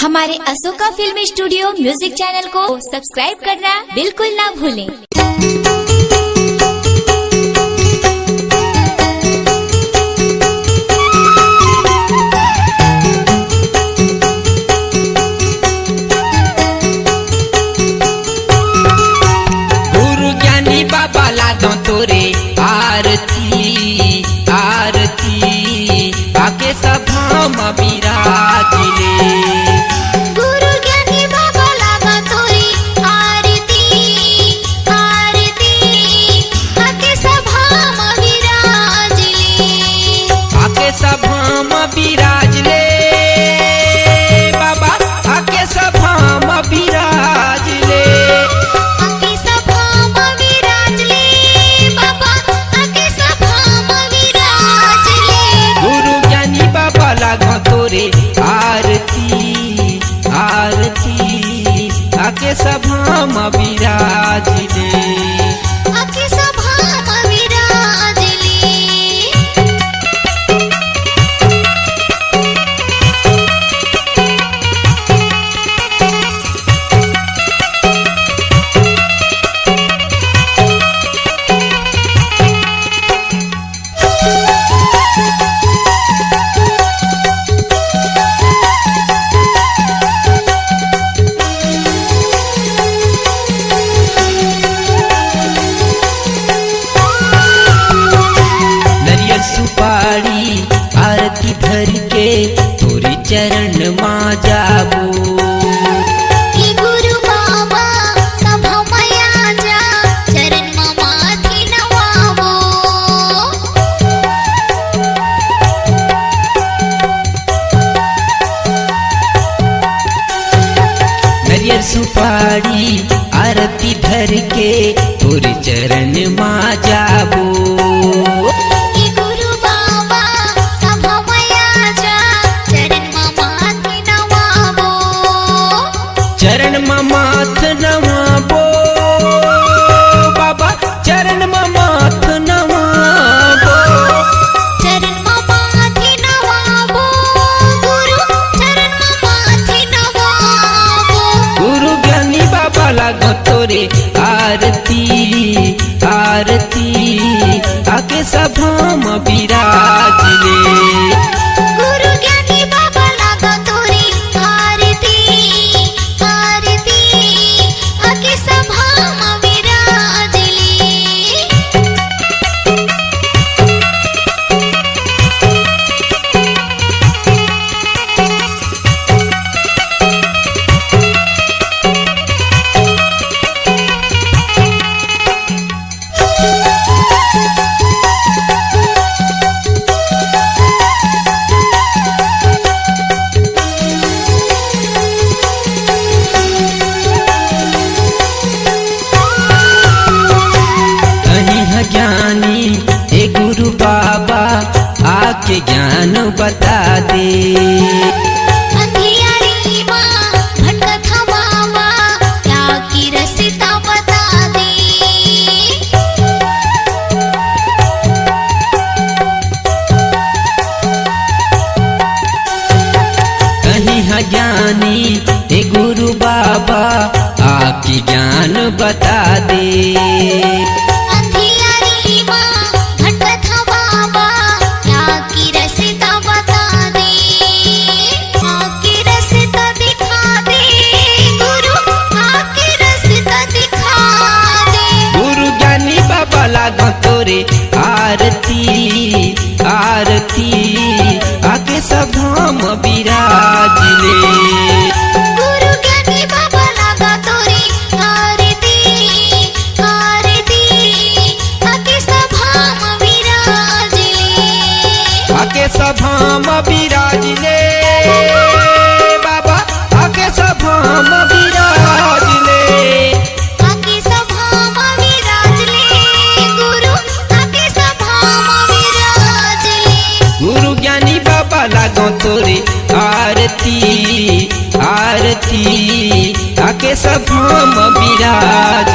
हमारे Ashoka film studio music channel को subscribe करना बिल्कुल ना भूलें। गुरु ज्ञानी बाबा लादो तोरे आरती आरती आके सभा में विराजिले। गुरु ज्ञानी बाबा लागा तोरी आरती आरती आके सभा में विराजिले। आके सभा में विराजिले बाबा आके सभा में विराजिले। आके सभा में विराजिले बाबा आके सभा में विराजिले। गुरु ज्ञानी बाबा लागा तोरे आरती आरती आके सभा में विराजिले। आके सभा में विराजिले। नरियल सुपारी आरती धर के तोरी चरण माँ जाबो। कि गुरु बाबा सभा में आजा चरण में माथी नवावो। नरियल सुपारी आरती धर के तोरी चरण माँ जाबो। कि गुरु बाबा सभा में आजा चरण में माथी नवावो। चरण में माथ नवाबो बाबा चरण में माथ नवाबो। चरण में माथी नवावो गुरु चरण में माथी नवावो। गुरु ज्ञानी बाबा लागो तोरे आरती आरती आके सभा में विराजिले। गुरु ज्ञानी बाबा लागा तोरी आरती आरती आके सभा में विराजिले। कहीं है ज्ञानी हे गुरु बाबा आके ज्ञान बता दे। अंधियारी माँ भटकत हा बाबा क्या की रसिता बता दे। कहीं है ज्ञानी हे गुरु बाबा आके ज्ञान बता दे। अंधियारी माँ भटकत हा बाबा क्या की रसिता बता दे। आके रसिता दिखा दे गुरु आके रसिता दिखा दे। गुरु ज्ञानी बाबा लागो तोरे आरती आरती आके सभा में विराजिले। गुरु ज्ञानी बाबा लागा तोरी आरती आरती आके सभा में विराजिले। आके सभा में विराजिले बाबा आके सभा में विराजिले। आके सभा में विराजिले गुरु आके सभा में विराजिले। गुरु ज्ञानी बाबा लागो तोरे आरती आरती आके सभा में विराजिले।